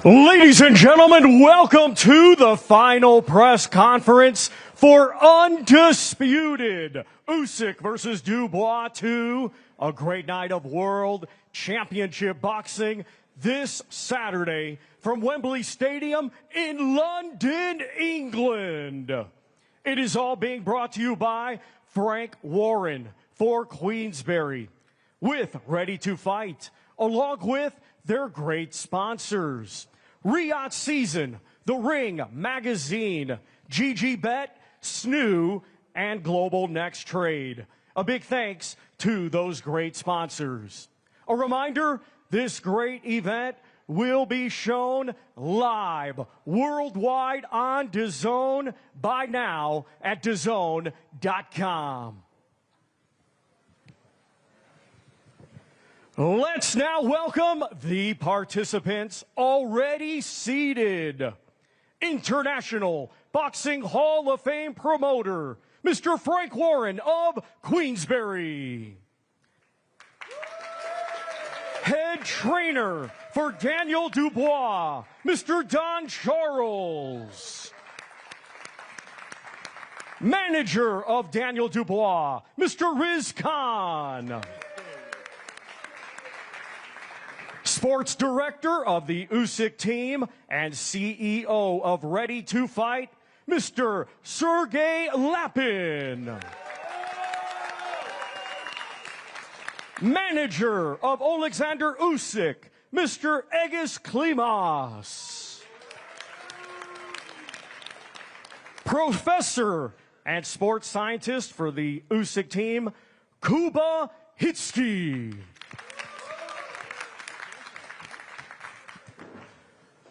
Ladies and gentlemen, welcome to the final press conference for Undisputed. Usyk versus Dubois 2, a great night of World Championship Boxing this Saturday from Wembley Stadium in London, England. It is all being brought to you by Frank Warren for Queensberry, with Ready to Fight, along with their great sponsors. Riyadh Season, The Ring Magazine, GG Bet, Snoo, and Global Next Trade. A big thanks to those great sponsors. A reminder, this great event will be shown live worldwide on DAZN by now at DAZN.com. Let's now welcome the participants already seated. International Boxing Hall of Fame promoter, Mr. Frank Warren of Queensberry. Head trainer for Daniel Dubois, Mr. Don Charles. Manager of Daniel Dubois, Mr. Riz Khan. Sports Director of the Usyk team and CEO of Ready to Fight, Mr. Sergey Lapin. Manager of Oleksandr Usyk, Mr. Egis Klimas. Professor and sports scientist for the Usyk team, Kuba Hitsky.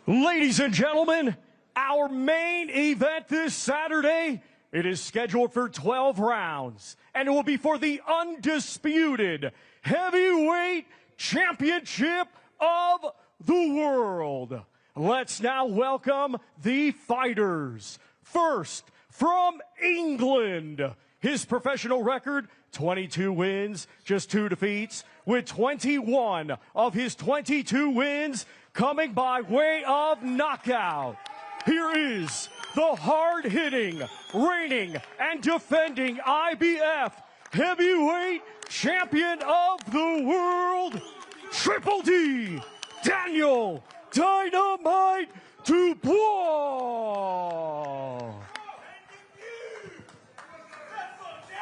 Ladies and gentlemen, our main event this Saturday, it is scheduled for 12 rounds, and it will be for the Undisputed Heavyweight Championship of the World. Let's now welcome the fighters. First, from England, his professional record, 22 wins, just 2 defeats, with 21 of his 22 wins coming by way of knockout. Here is the hard-hitting, reigning, and defending IBF Heavyweight Champion of the World, Triple D, Daniel Dynamite Dubois.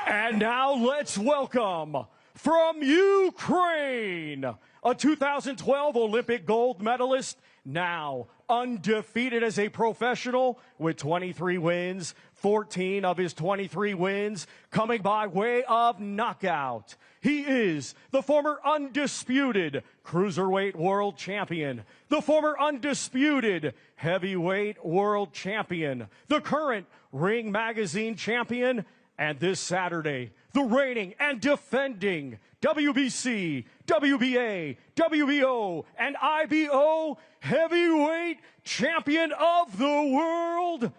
And now let's welcome, from Ukraine, a 2012 Olympic gold medalist, now undefeated as a professional with 23 wins, 14 of his 23 wins coming by way of knockout. He is the former undisputed cruiserweight world champion, the former undisputed heavyweight world champion, the current Ring Magazine champion, and this Saturday, the reigning and defending WBC, WBA, WBO, and IBO heavyweight champion of the world,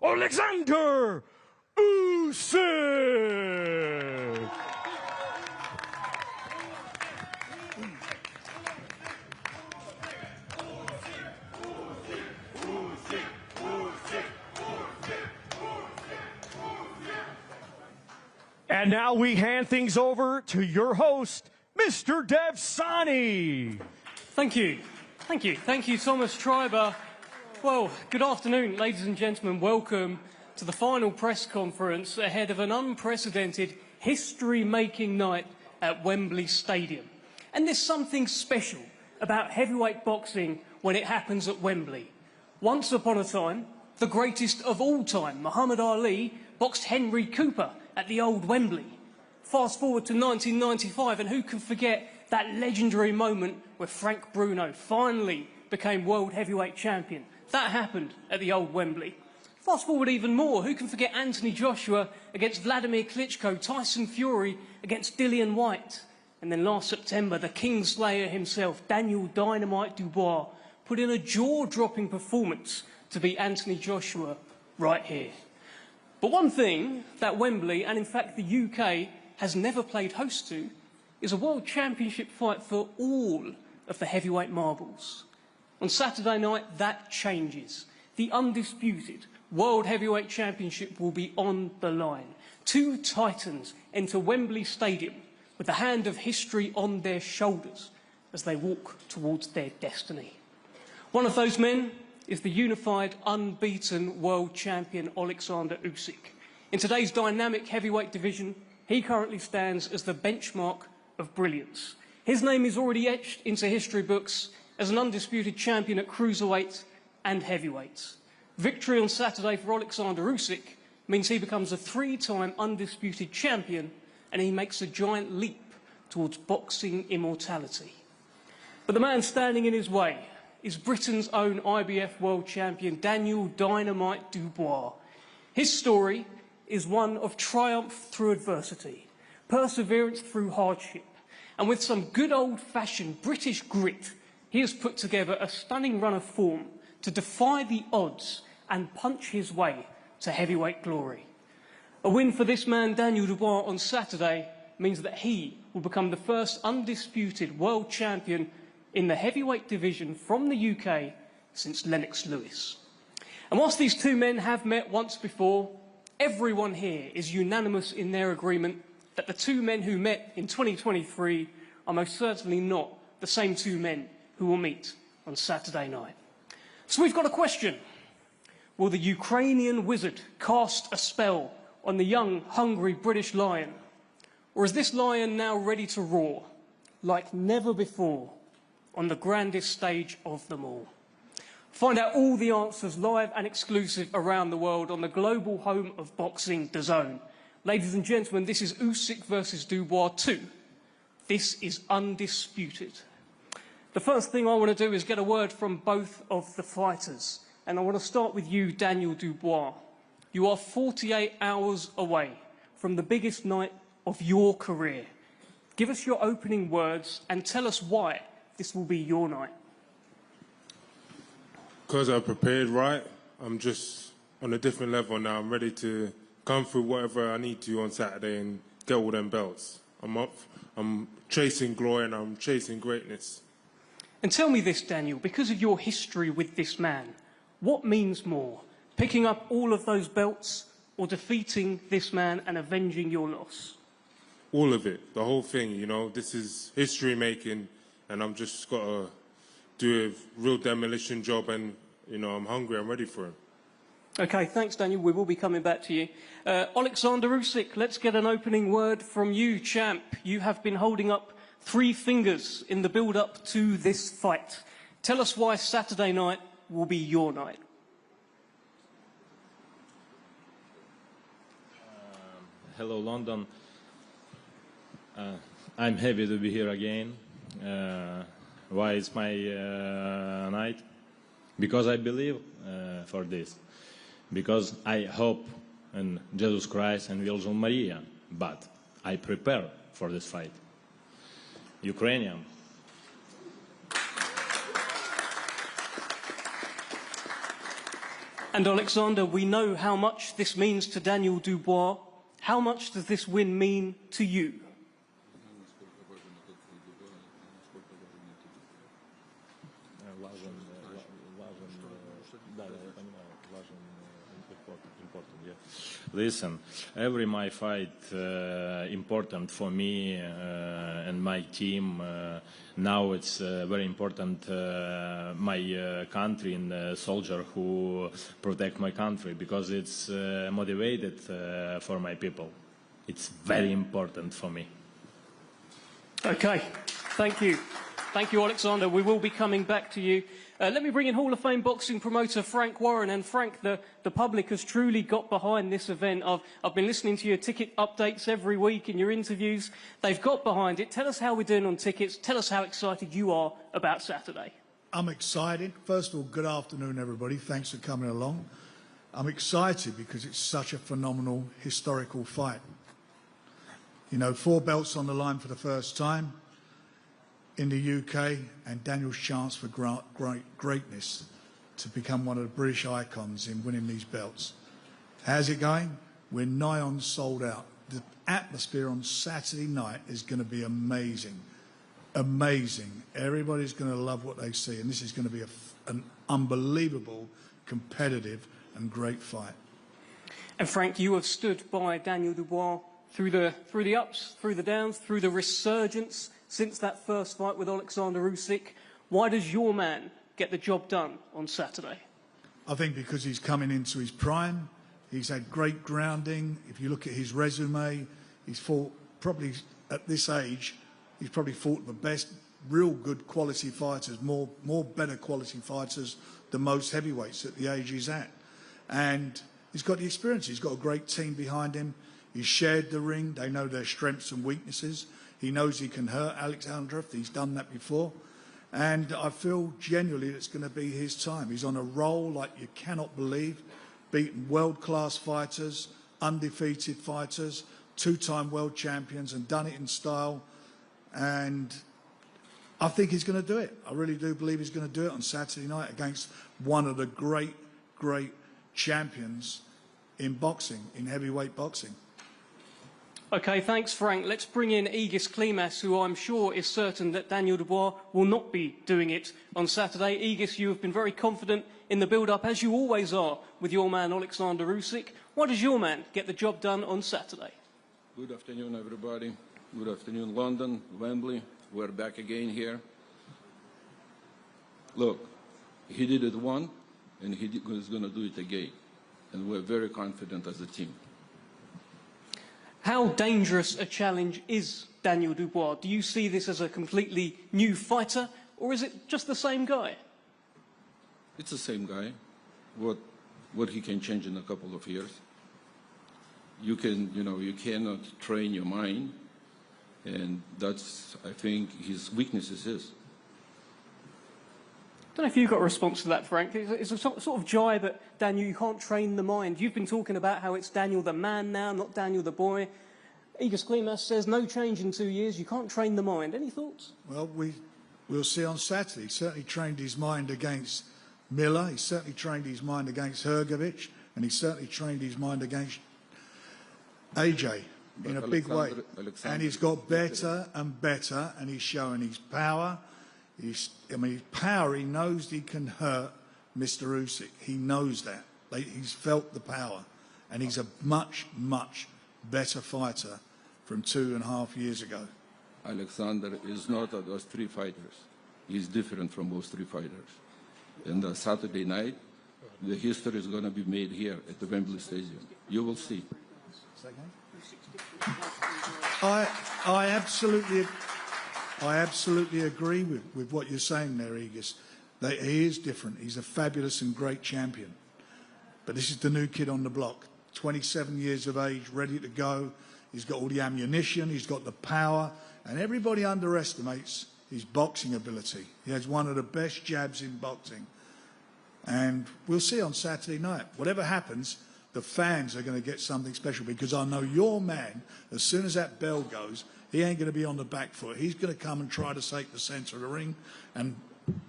Oleksandr Usyk. And now we hand things over to your host, Mr. Dev Sani. Thank you. Thank you. Thank you, Thomas Schreiber. Well, good afternoon, ladies and gentlemen. Welcome to the final press conference ahead of an unprecedented history-making night at Wembley Stadium. And there's something special about heavyweight boxing when it happens at Wembley. Once upon a time, the greatest of all time, Muhammad Ali, boxed Henry Cooper at the old Wembley. Fast forward to 1995, and who can forget that legendary moment where Frank Bruno finally became world heavyweight champion? That happened at the old Wembley. Fast forward even more, who can forget Anthony Joshua against Vladimir Klitschko, Tyson Fury against Dillian Whyte, and then last September, the Kingslayer himself, Daniel Dynamite Dubois, put in a jaw-dropping performance to beat Anthony Joshua right here. But one thing that Wembley, and in fact the UK, has never played host to is a World Championship fight for all of the heavyweight marbles. On Saturday night, that changes. The undisputed World Heavyweight Championship will be on the line. Two titans enter Wembley Stadium with the hand of history on their shoulders as they walk towards their destiny. One of those men is the unified, unbeaten world champion Oleksandr Usyk. In today's dynamic heavyweight division, he currently stands as the benchmark of brilliance. His name is already etched into history books as an undisputed champion at cruiserweight and heavyweights. Victory on Saturday for Oleksandr Usyk means he becomes a three-time undisputed champion and he makes a giant leap towards boxing immortality. But the man standing in his way is Britain's own IBF world champion Daniel Dynamite Dubois. His story is one of triumph through adversity, perseverance through hardship, and with some good old-fashioned British grit, he has put together a stunning run of form to defy the odds and punch his way to heavyweight glory. A win for this man, Daniel Dubois, on Saturday means that he will become the first undisputed world champion in the heavyweight division from the UK since Lennox Lewis. And whilst these two men have met once before, everyone here is unanimous in their agreement that the two men who met in 2023 are most certainly not the same two men who will meet on Saturday night. So we've got a question. Will the Ukrainian wizard cast a spell on the young, hungry British lion? Or is this lion now ready to roar like never before on the grandest stage of them all? Find out all the answers live and exclusive around the world on the global home of boxing, DAZN. Ladies and gentlemen, this is Usyk versus Dubois 2. This is Undisputed. The first thing I want to do is get a word from both of the fighters. And I want to start with you, Daniel Dubois. You are 48 hours away from the biggest night of your career. Give us your opening words and tell us why this will be your night. Because I prepared right, I'm just on a different level now. I'm ready to come through whatever I need to on Saturday and get all them belts. I'm up, I'm chasing glory and I'm chasing greatness. And tell me this, Daniel, because of your history with this man, what means more, picking up all of those belts or defeating this man and avenging your loss? All of it, the whole thing, you know. This is history making and I'm just got to do a real demolition job and, you know, I'm hungry, I'm ready for him. Okay, thanks, Daniel. We will be coming back to you. Oleksandr Usyk, let's get an opening word from you, champ. You have been holding up 3 fingers in the build-up to this fight. Tell us why Saturday night will be your night. Hello, London. I'm happy to be here again. Why it's my night? Because I believe for this. Because I hope in Jesus Christ and Virgin Maria. But I prepare for this fight. Ukrainian. And Oleksandr, we know how much this means to Daniel Dubois. How much does this win mean to you? Listen, every my fight important for me and my team. Now it's very important my country and soldier who protect my country because it's motivated for my people. It's very important for me. Okay, thank you. Thank you, Oleksandr. We will be coming back to you. Let me bring in Hall of Fame boxing promoter Frank Warren. And Frank, the public has truly got behind this event. I've been listening to your ticket updates every week in your interviews. They've got behind it. Tell us how we're doing on tickets. Tell us how excited you are about Saturday. I'm excited. First of all, good afternoon, everybody. Thanks for coming along. I'm excited because it's such a phenomenal historical fight. You know, 4 belts on the line for the first time in the UK, and Daniel's chance for greatness to become one of the British icons in winning these belts. How's it going? We're nigh on sold out. The atmosphere on Saturday night is going to be amazing. amazing. Everybody's going to love what they see, and this is going to be an unbelievable, competitive and great fight. And Frank, you have stood by Daniel Dubois through the ups, through the downs, through the resurgence since that first fight with Oleksandr Usyk. Why does your man get the job done on Saturday? I think because he's coming into his prime. He's had great grounding. If you look at his resume, he's fought probably at this age, he's probably fought the best, real good quality fighters, more better quality fighters than most heavyweights at the age he's at. And he's got the experience. He's got a great team behind him. He's shared the ring. They know their strengths and weaknesses. He knows he can hurt Oleksandr. He's done that before. And I feel genuinely it's going to be his time. He's on a roll like you cannot believe, beaten world-class fighters, undefeated fighters, two-time world champions, and done it in style. And I think he's going to do it. I really do believe he's going to do it on Saturday night against one of the great, great champions in boxing, in heavyweight boxing. Okay, thanks, Frank. Let's bring in Aegis Klimas, who I'm sure is certain that Daniel Dubois will not be doing it on Saturday. Aegis, you have been very confident in the build-up, as you always are, with your man Oleksandr Usyk. Why does your man get the job done on Saturday? Good afternoon, everybody. Good afternoon, London, Wembley. We're back again here. Look, he did it once, and he is going to do it again. And we're very confident as a team. How dangerous a challenge is Daniel Dubois? Do you see this as a completely new fighter, or is it just the same guy? It's the same guy. What he can change in a couple of years. You cannot train your mind, and that's, I think, his weaknesses is. I don't know if you've got a response to that, Frank. It's a sort of jibe at Daniel, you can't train the mind. You've been talking about how it's Daniel the man now, not Daniel the boy. Aegis Klimas says no change in 2 years, you can't train the mind. Any thoughts? Well, we'll see on Saturday. He certainly trained his mind against Miller, he certainly trained his mind against Hrgovic, and he certainly trained his mind against AJ in a big way. And he's got better and better, and he's showing his power. His power, he knows he can hurt Mr. Usyk. He knows that. He's felt the power. And he's a much, much better fighter from 2.5 years ago. Oleksandr is not those three fighters. He's different from those three fighters. And Saturday night, the history is going to be made here at the Wembley Stadium. You will see. I absolutely agree with what you're saying there, Aegis. He is different. He's a fabulous and great champion. But this is the new kid on the block. 27 years of age, ready to go. He's got all the ammunition. He's got the power. And everybody underestimates his boxing ability. He has one of the best jabs in boxing. And we'll see on Saturday night. Whatever happens, the fans are going to get something special, because I know your man, as soon as that bell goes, he ain't going to be on the back foot. He's going to come and try to take the centre of the ring, and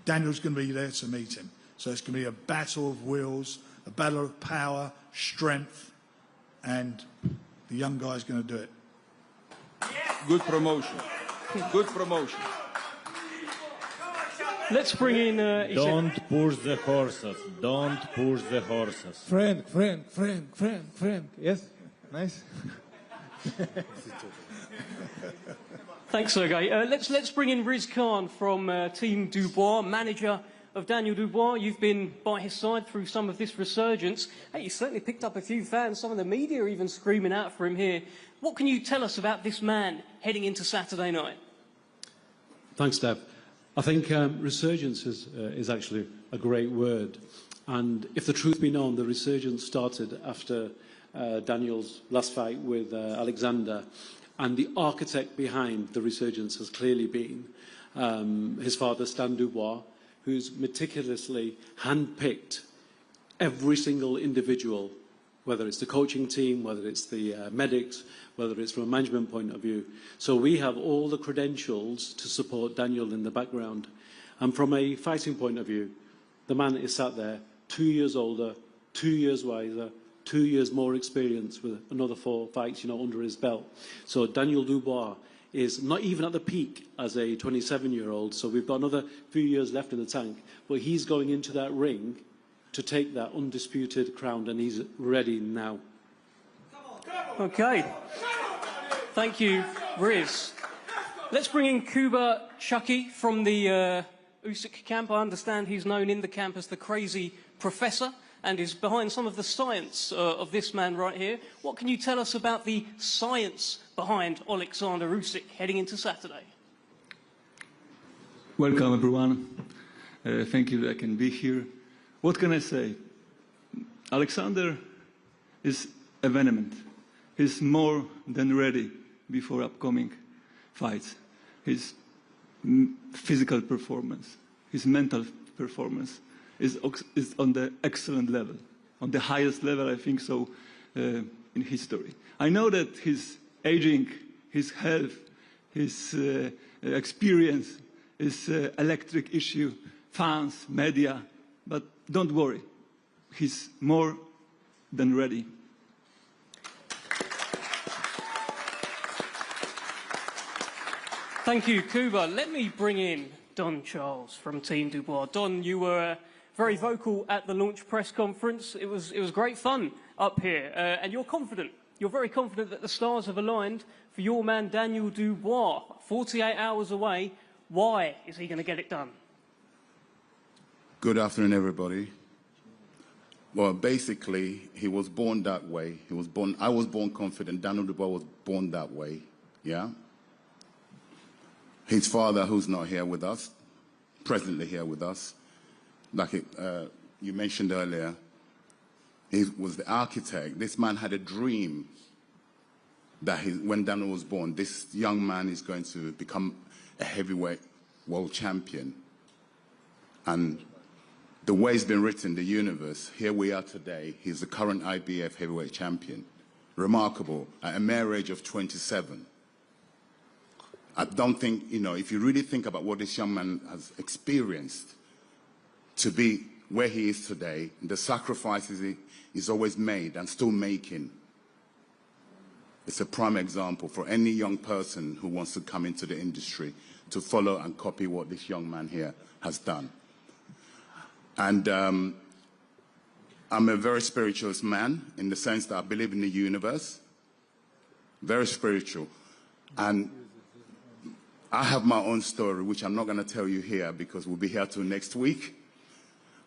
Daniel's going to be there to meet him. So it's going to be a battle of wills, a battle of power, strength, and the young guy's going to do it. Good promotion. Good promotion. Let's bring in... Don't push the horses. Don't push the horses. Frank. Yes? Nice. Thanks, Sergey. Let's bring in Riz Khan from Team Dubois, manager of Daniel Dubois. You've been by his side through some of this resurgence. Hey, you certainly picked up a few fans. Some of the media are even screaming out for him here. What can you tell us about this man heading into Saturday night? Thanks, Deb. I think resurgence is actually a great word. And if the truth be known, the resurgence started after Daniel's last fight with Oleksandr. And the architect behind the resurgence has clearly been his father, Stan Dubois, who's meticulously handpicked every single individual, whether it's the coaching team, whether it's the medics, whether it's from a management point of view. So we have all the credentials to support Daniel in the background. And from a fighting point of view, the man is sat there 2 years older, 2 years wiser, 2 years more experience with another 4 fights, under his belt. So Daniel Dubois is not even at the peak as a 27-year-old, so we've got another few years left in the tank, but he's going into that ring to take that undisputed crown, and he's ready now. Okay. Thank you, Riz. Let's bring in Kuba Chucky from the Usyk camp. I understand he's known in the camp as the crazy professor and is behind some of the science of this man right here. What can you tell us about the science behind Oleksandr Usyk heading into Saturday? Welcome, everyone. Thank you that I can be here. What can I say? Oleksandr is vehement. He's more than ready before upcoming fights. His physical performance, his mental performance is on the excellent level, on the highest level, I think so, in history. I know that his aging, his health, his experience is an electric issue, fans, media, but don't worry, he's more than ready. Thank you, Kuba. Let me bring in Don Charles from Team Dubois. Don, you were very vocal at the launch press conference. It was great fun up here, and you're confident. You're very confident that the stars have aligned for your man Daniel Dubois. 48 hours away. Why is he going to get it done? Good afternoon, everybody. Well, basically, he was born that way. I was born confident. Daniel Dubois was born that way. Yeah. His father, who's not here with us, presently here with us, like you mentioned earlier, he was the architect. This man had a dream that when Daniel was born, this young man is going to become a heavyweight world champion. And the way it's been written, the universe, here we are today. He's the current IBF heavyweight champion. Remarkable, at a mere age of 27. I don't think, if you really think about what this young man has experienced to be where he is today, the sacrifices he's always made and still making, it's a prime example for any young person who wants to come into the industry to follow and copy what this young man here has done. And I'm a very spiritual man in the sense that I believe in the universe, very spiritual. And I have my own story, which I'm not going to tell you here because we'll be here till next week,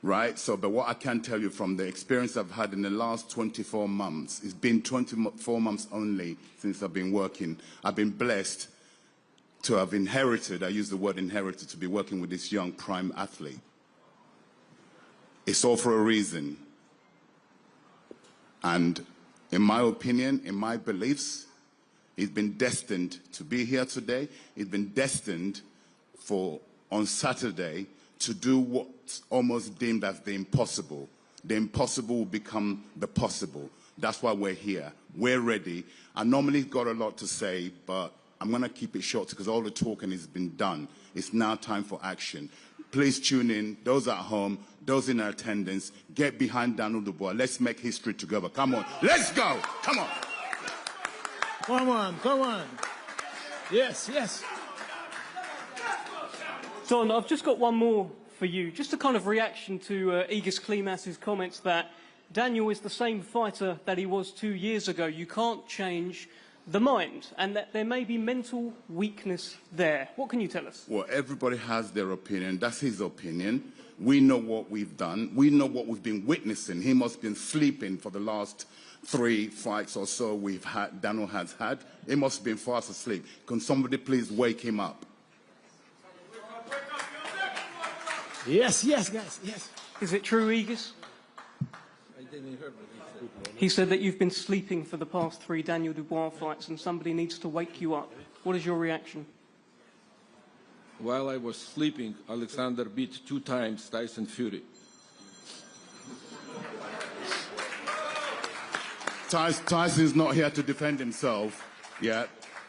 right? But what I can tell you from the experience I've had in the last 24 months, it's been 24 months only since I've been working. I've been blessed to have inherited, I use the word inherited, to be working with this young prime athlete. It's all for a reason. And in my opinion, in my beliefs, he's been destined to be here today. He's been destined for, on Saturday, to do what's almost deemed as the impossible. The impossible will become the possible. That's why we're here. We're ready. I normally got a lot to say, but I'm going to keep it short because all the talking has been done. It's now time for action. Please tune in, those at home, those in attendance, get behind Daniel Dubois. Let's make history together. Come on. Let's go. Come on. Come on, come on. Yes, yes. Don, I've just got one more for you. Just a kind of reaction to Igis Klimas's comments that Daniel is the same fighter that he was 2 years ago. You can't change the mind, and that there may be mental weakness there. What can you tell us? Well, everybody has their opinion. That's his opinion. We know what we've done. We know what we've been witnessing. He must have been sleeping for the last 3 fights or so Daniel has had. He must have been fast asleep. Can somebody please wake him up? Yes, yes, guys, yes. Is it true, Igis? I didn't hear what he said. He said that you've been sleeping for the past 3 Daniel Dubois fights and somebody needs to wake you up. What is your reaction? While I was sleeping, Oleksandr beat 2 times Tyson Fury. Tyson's not here to defend himself. Yeah.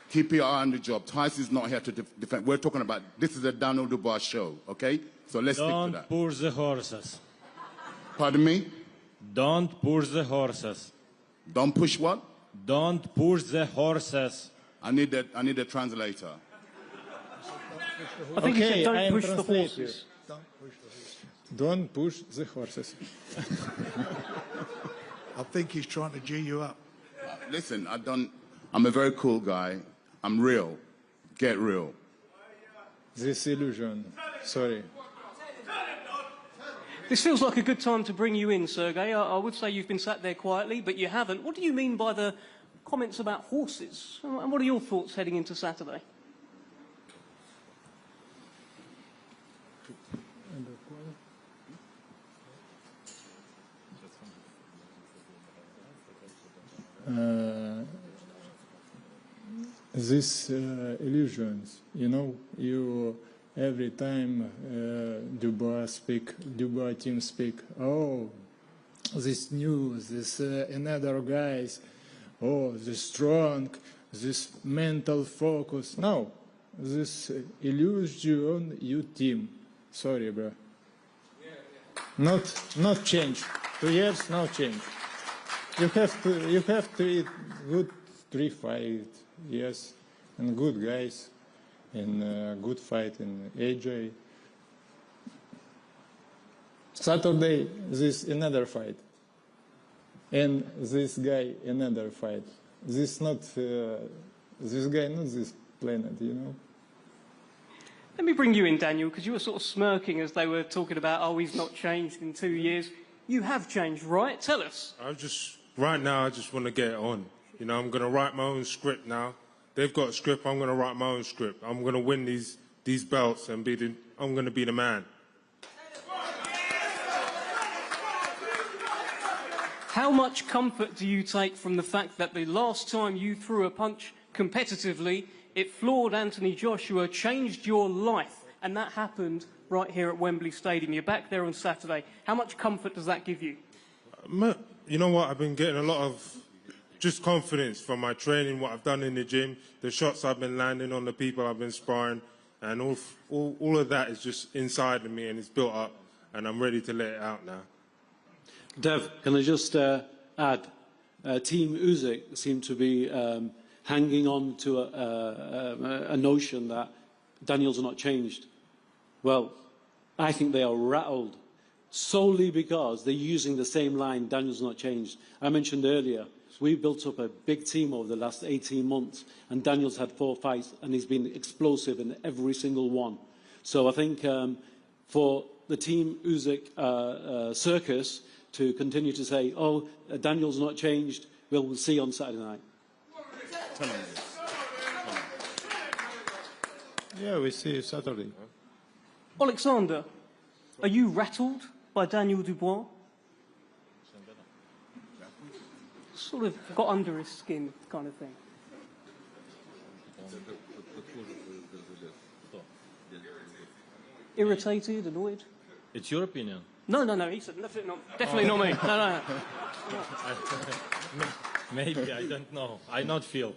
Keep your eye on the job. Tyson's not here to defend. We're talking about, this is a Daniel Dubois show, okay? So let's stick to that. Don't push the horses. Pardon me? Don't push the horses. Don't push what? Don't push the horses. I need a translator. I think you Okay, said I don't am push the translating. horses. Don't push the horses. I think he's trying to G you up. Listen, I'm a very cool guy. I'm real. Get real. This illusion. Sorry. This feels like a good time to bring you in, Sergey. I would say you've been sat there quietly, but you haven't. What do you mean by the comments about horses? And what are your thoughts heading into Saturday? These illusions, you know, you every time Dubois team speak, oh, this news, this another guys, oh, this strong, this mental focus. No, this illusion you team. Sorry, bro. Not change. 2 years, no change. You have to eat good 3-5 years and good guys and good fight in AJ. Saturday this another fight and this guy another fight. This guy not this planet, you know. Let me bring you in, Daniel, because you were sort of smirking as they were talking about, oh, he's not changed in 2 years. You have changed, right? Tell us. Right now, I just want to get it on. You know, I'm going to write my own script now. They've got a script, I'm going to write my own script. I'm going to win these belts and I'm going to be the man. How much comfort do you take from the fact that the last time you threw a punch competitively, it floored Anthony Joshua, changed your life, and that happened right here at Wembley Stadium? You're back there on Saturday. How much comfort does that give you? You know what? I've been getting a lot of just confidence from my training, what I've done in the gym, the shots I've been landing on the people I've been sparring, and all of that is just inside of me and it's built up, and I'm ready to let it out now. Dev, can I just add, Team Usyk seem to be hanging on to a notion that Daniel's not changed. Well, I think they are rattled solely because they're using the same line, Daniel's not changed. I mentioned earlier, we built up a big team over the last 18 months, and Daniel's had 4 fights, and he's been explosive in every single one. So I think for the Team Usyk circus to continue to say, oh, Daniel's not changed, we'll see on Saturday night. Yeah, we see Saturday. Oleksandr, are you rattled by Daniel Dubois? Sort of got under his skin kind of thing. Irritated, annoyed? It's your opinion. No, he said definitely not me. No. Maybe, I don't know. I not feel.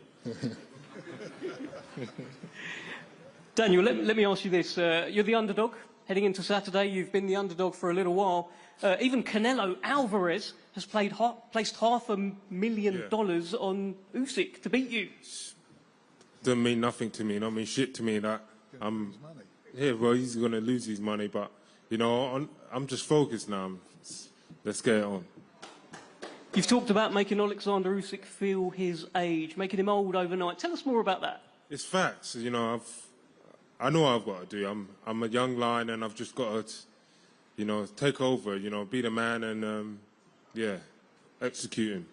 Daniel, let me ask you this. You're the underdog heading into Saturday. You've been the underdog for a little while. Even Canelo Alvarez has placed $500,000 on Usyk to beat you. Doesn't mean nothing to me. Don't mean shit to me. That well, he's going to lose his money, but you know, I'm just focused now. Let's get it on. You've talked about making Oleksandr Usyk feel his age, making him old overnight. Tell us more about that. It's facts. You know, I know what I've got to do. I'm a young lion, and I've just got to, you know, take over. You know, be the man, and execute him.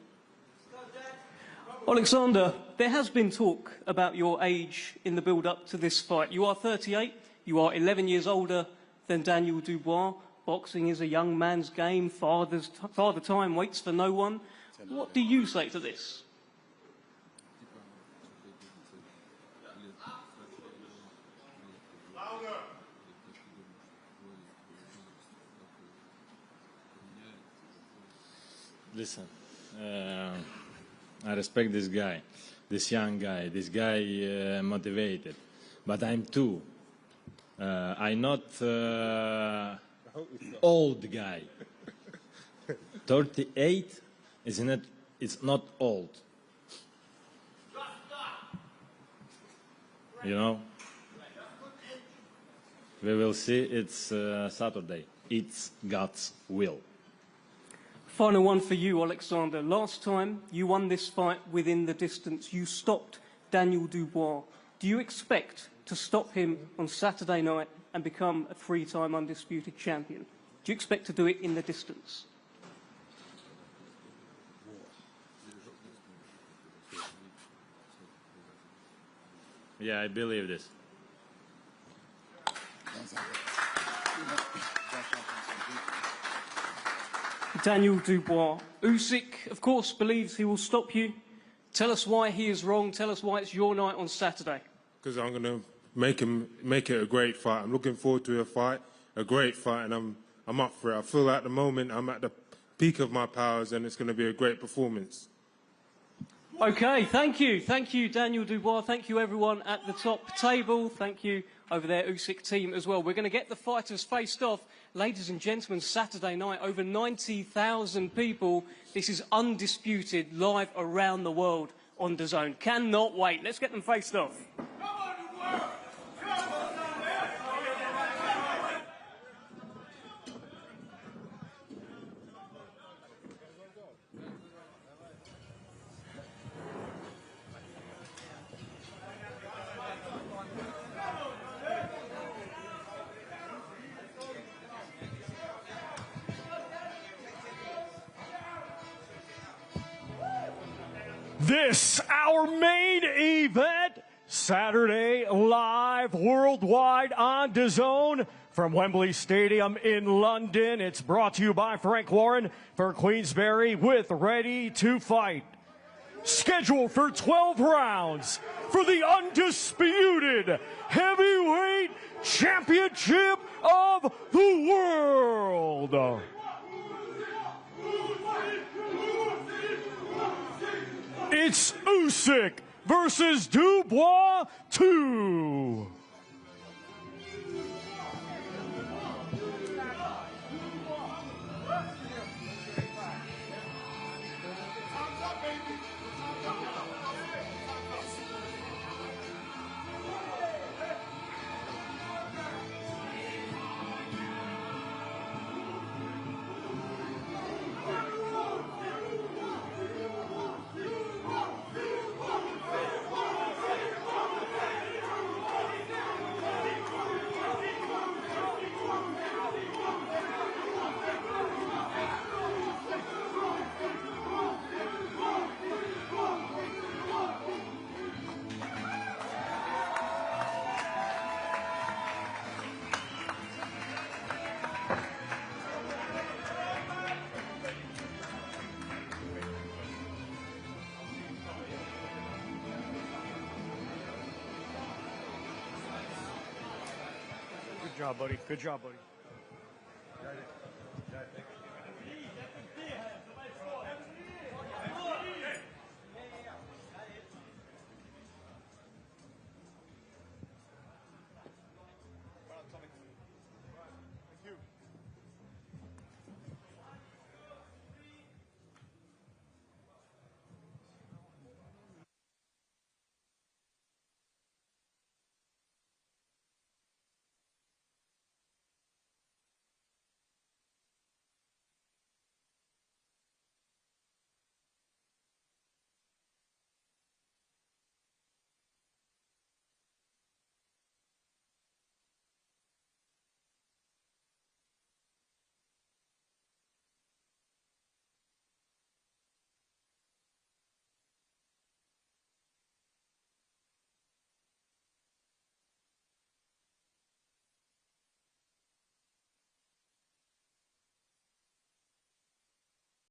Oleksandr, there has been talk about your age in the build-up to this fight. You are 38. You are 11 years older than Daniel Dubois. Boxing is a young man's game. Father time waits for no one. What do you say to this? Listen, I respect this guy, this young guy, this guy motivated, but I'm too. I'm not old guy. 38 it's not old. you know. We will see. It's Saturday. It's God's will. Final one for you, Oleksandr. Last time you won this fight within the distance, you stopped Daniel Dubois. Do you expect to stop him on Saturday night and become a three-time undisputed champion? Do you expect to do it in the distance? Yeah, I believe this. Daniel Dubois. Usyk, of course, believes he will stop you. Tell us why he is wrong. Tell us why it's your night on Saturday. Because I'm going to make it a great fight. I'm looking forward to a great fight, and I'm up for it. I feel at the moment I'm at the peak of my powers, and it's going to be a great performance. Okay, thank you. Thank you, Daniel Dubois. Thank you, everyone at the top table. Thank you over there, Usyk team as well. We're going to get the fighters faced off. Ladies and gentlemen, Saturday night, over 90,000 people. This is Undisputed, live around the world on DAZN. Cannot wait. Let's get them faced off. This, our main event, Saturday live worldwide on DAZN from Wembley Stadium in London. It's brought to you by Frank Warren for Queensberry with Ready to Fight. Scheduled for 12 rounds for the undisputed heavyweight championship of the world. It's Usyk versus Dubois 2. Good job, buddy. Good job, buddy.